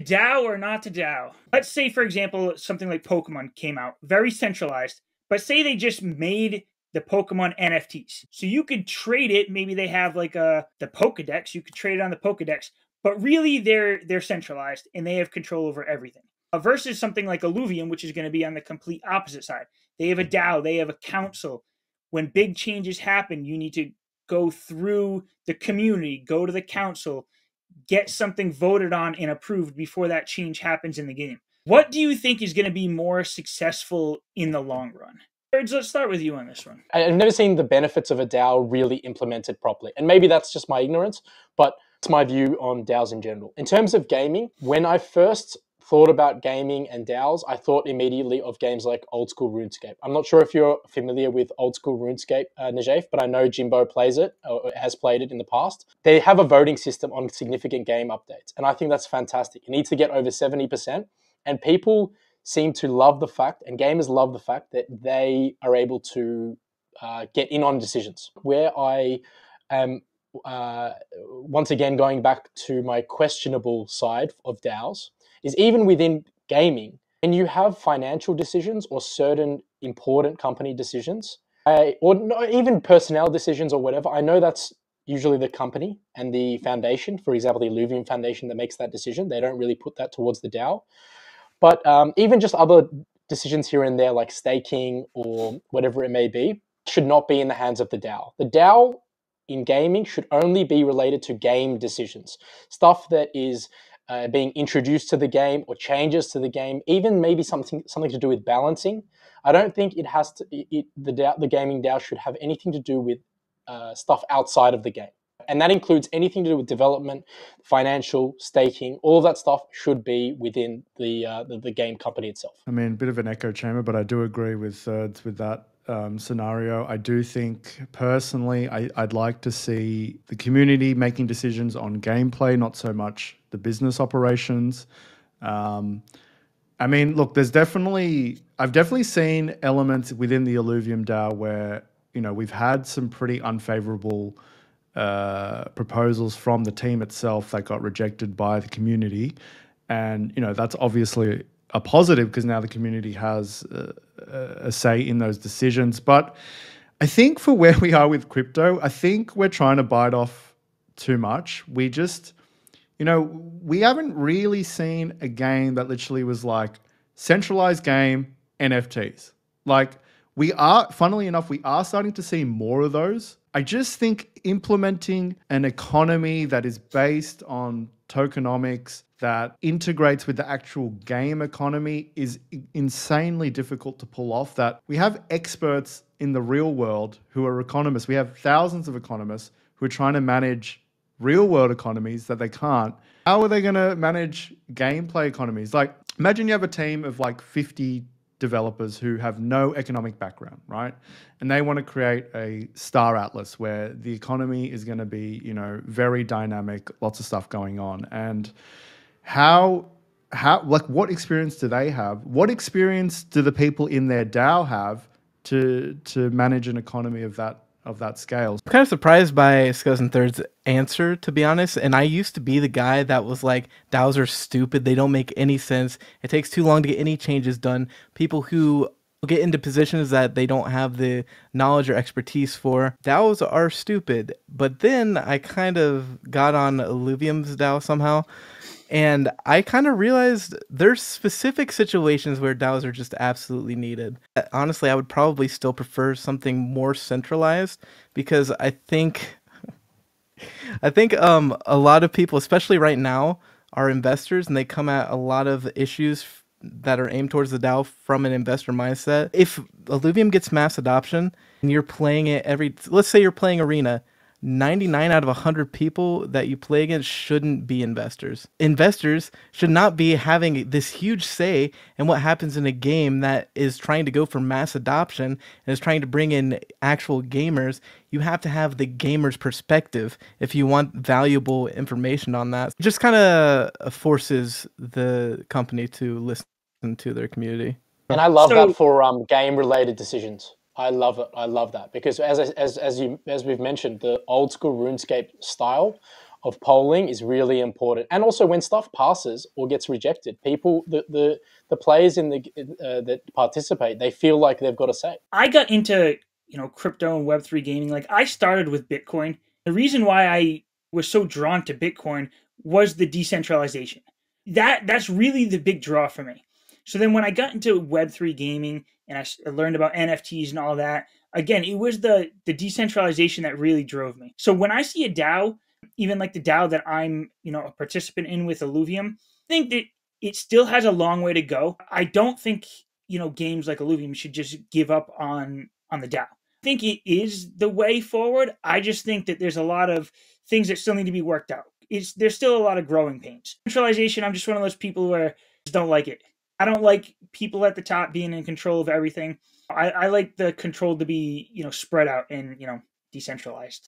DAO or not to DAO? Let's say, for example, something like Pokemon came out, very centralized, but say they just made the Pokemon NFTs. So you could trade it. Maybe they have like the Pokedex. You could trade it on the Pokedex, but really they're centralized and they have control over everything. Versus something like Illuvium, which is going to be on the complete opposite side. They have a DAO. They have a council. When big changes happen, you need to go through the community, go to the council, get something voted on and approved before that change happens in the game. What do you think is going to be more successful in the long run? Thirdz, let's start with you on this one. I've never seen the benefits of a DAO really implemented properly. And maybe that's just my ignorance, but it's my view on DAOs in general. In terms of gaming, when I first thought about gaming and DAOs, I thought immediately of games like old school RuneScape. I'm not sure if you're familiar with old school RuneScape, Najaf, but I know Jimbo plays it or has played it in the past. They have a voting system on significant game updates, and I think that's fantastic. You need to get over 70%, and people seem to love the fact, and gamers love the fact, that they are able to get in on decisions. Where I am, once again, going back to my questionable side of DAOs, is even within gaming, when you have financial decisions or certain important company decisions, or not even personnel decisions or whatever, I know that's usually the company and the foundation, for example, the Illuvium Foundation, that makes that decision. They don't really put that towards the DAO. But even just other decisions here and there, like staking or whatever it may be, should not be in the hands of the DAO. The DAO in gaming should only be related to game decisions, stuff that is being introduced to the game or changes to the game, even maybe something to do with balancing. I don't think it has to. The gaming DAO should have anything to do with stuff outside of the game, and that includes anything to do with development, financial, staking. All of that stuff should be within the game company itself. I mean, a bit of an echo chamber, but I do agree with Thirdz with that scenario. I do think personally, I'd like to see the community making decisions on gameplay, not so much the business operations. I mean, look, I've definitely seen elements within the Illuvium DAO where, you know, we've had some pretty unfavorable proposals from the team itself that got rejected by the community. And, you know, that's obviously a positive because now the community has a say in those decisions. But I think for where we are with crypto, I think we're trying to bite off too much. We just, you know, we haven't really seen a game that literally was like centralized game, NFTs. Like funnily enough, we are starting to see more of those. I just think implementing an economy that is based on tokenomics, that integrates with the actual game economy, is insanely difficult to pull off. That we have experts in the real world who are economists. We have thousands of economists who are trying to manage real world economies that they can't. How are they going to manage gameplay economies? Like, imagine you have a team of like 50 developers who have no economic background, right? And they want to create a star atlas where the economy is going to be, you know, very dynamic, lots of stuff going on. And what experience do they have? What experience do the people in their DAO have to manage an economy of that scale? I'm kind of surprised by Skuz and Thirdz' answer, to be honest. And I used to be the guy that was like, DAOs are stupid. They don't make any sense. It takes too long to get any changes done. People who get into positions that they don't have the knowledge or expertise for, DAOs are stupid. But then I kind of got on Illuvium's DAO somehow. And I kind of realized there's specific situations where DAOs are just absolutely needed. Honestly, I would probably still prefer something more centralized because I think a lot of people, especially right now, are investors and they come at a lot of issues that are aimed towards the DAO from an investor mindset. If Illuvium gets mass adoption and you're playing it let's say you're playing Arena, 99 out of 100 people that you play against shouldn't be investors. Investors should not be having this huge say in what happens in a game that is trying to go for mass adoption and is trying to bring in actual gamers. You have to have the gamer's perspective if you want valuable information on that. It just kind of forces the company to listen to their community. And I love that for game-related decisions. I love it. I love that because as we've mentioned, the old school RuneScape style of polling is really important. And also when stuff passes or gets rejected, people, the players in the that participate, they feel like they've got a say. I got into, crypto and Web3 gaming. Like, I started with Bitcoin. The reason why I was so drawn to Bitcoin was the decentralization. That's really the big draw for me. So then when I got into Web3 gaming and I learned about NFTs and all that, again, it was the decentralization that really drove me. So when I see a DAO, even like the DAO that I'm, a participant in with Illuvium, I think that it still has a long way to go. I don't think, games like Illuvium should just give up on the DAO. I think it is the way forward. I just think that there's a lot of things that still need to be worked out. There's still a lot of growing pains. Centralization, I'm just one of those people where I just don't like it. I don't like people at the top being in control of everything. I like the control to be, spread out and, decentralized.